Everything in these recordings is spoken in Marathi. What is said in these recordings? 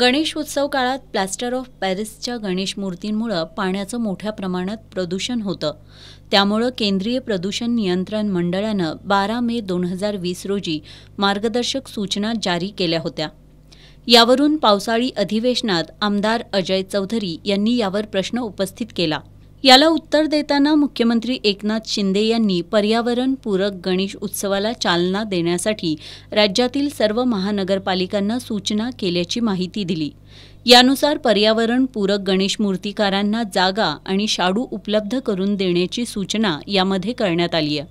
गणेश उत्सव काळात प्लास्टर ऑफ पॅरिसच्या गणेश मूर्तींमुळे पाण्याचं मोठ्या प्रमाणात प्रदूषण होतं. त्यामुळे केंद्रीय प्रदूषण नियंत्रण मंडळानं 12 मे 2020 रोजी मार्गदर्शक सूचना जारी केल्या होत्या. यावरून पावसाळी अधिवेशनात आमदार अजय चौधरी यांनी यावर प्रश्न उपस्थित केला. याला उत्तर देताना मुख्यमंत्री एकनाथ शिंदे यांनी पर्यावरणपूरक गणेश उत्सवाला चालना देण्यासाठी राज्यातील सर्व महानगरपालिकांना सूचना केल्याची माहिती दिली. यानुसार पर्यावरणपूरक गणेश मूर्तिकारांना जागा आणि शाडू उपलब्ध करून देण्याची सूचना यामध्ये करण्यात आली आहे.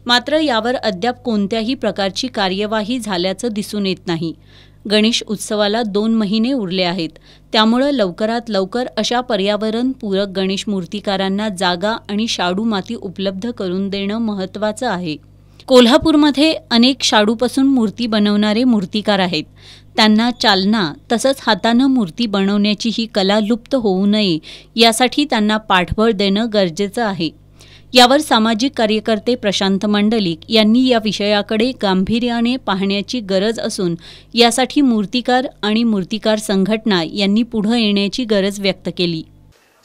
मात्र यावर अद्याप कोणत्याही प्रकारची कार्यवाही झाल्याचं दिसून येत नाही. गणेश उत्सवाला 2 महिने उरले आहेत. त्यामुळे लवकरात लवकर अशा पर्यावरणपूरक गणेश मूर्तिकारांना जागा आणि शाडू माती उपलब्ध करून देणं महत्त्वाचं आहे. कोल्हापूरमध्ये अनेक शाडूपासून मूर्ती बनवणारे मूर्तिकार आहेत. त्यांना चालना तसंच हातानं मूर्ती बनवण्याची ही कला लुप्त होऊ नये यासाठी त्यांना पाठबळ देणं गरजेचं आहे. यावर सामाजिक कार्यकर्ते प्रशांत मंडलिक यांनी या विषयाकडे गांभीर्याने पाहण्याची गरज असून यासाठी मूर्तिकार आणि मूर्तिकार संघटना यांनी पुढे येण्याची गरज व्यक्त केली.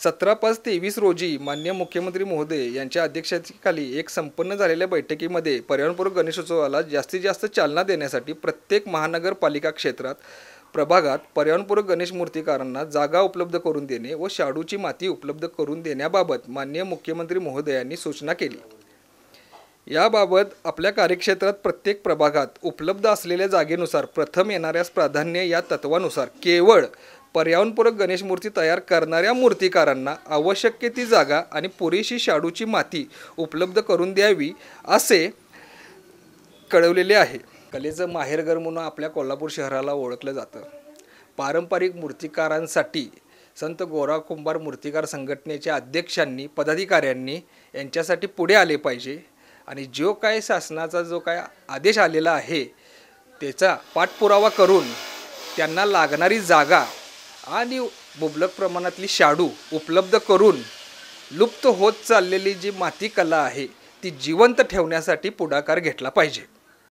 17/5/23 रोजी माननीय मुख्यमंत्री महोदय यांच्या अध्यक्षतेखाली एक संपन्न झालेल्या बैठकीमध्ये पर्यावरणपूरक गणेशोत्सवाला जास्तीत जास्त चालना देण्यासाठी प्रत्येक महानगरपालिका क्षेत्रात प्रभागात पर्यावरणपूरक गणेश मूर्तिकारांना जागा उपलब्ध करून देणे व शाडूची माती उपलब्ध करून देण्याबाबत माननीय मुख्यमंत्री महोदयांनी सूचना केली. याबाबत आपल्या कार्यक्षेत्रात प्रत्येक प्रभागात उपलब्ध असलेल्या जागेनुसार प्रथम येणाऱ्यास प्राधान्य या तत्वानुसार केवळ पर्यावरणपूरक गणेश मूर्ती तयार करणाऱ्या मूर्तिकारांना आवश्यक ती जागा आणि पुरेशी शाडूची माती उपलब्ध करून द्यावी असे कळवलेले आहे. कलेचं माहेरघर म्हणून आपल्या कोल्हापूर शहराला ओळखलं जातं. पारंपरिक मूर्तिकारांसाठी संत गोरा कुंभार मूर्तिकार संघटनेच्या अध्यक्षांनी पदाधिकाऱ्यांनी यांच्यासाठी पुढे आले पाहिजे आणि जो काय शासनाचा जो काय आदेश आलेला आहे त्याचा पाठपुरावा करून त्यांना लागणारी जागा आणि मुबलक प्रमाणातली शाडू उपलब्ध करून लुप्त होत चाललेली जी माती कला आहे ती जिवंत ठेवण्यासाठी पुढाकार घेतला पाहिजे.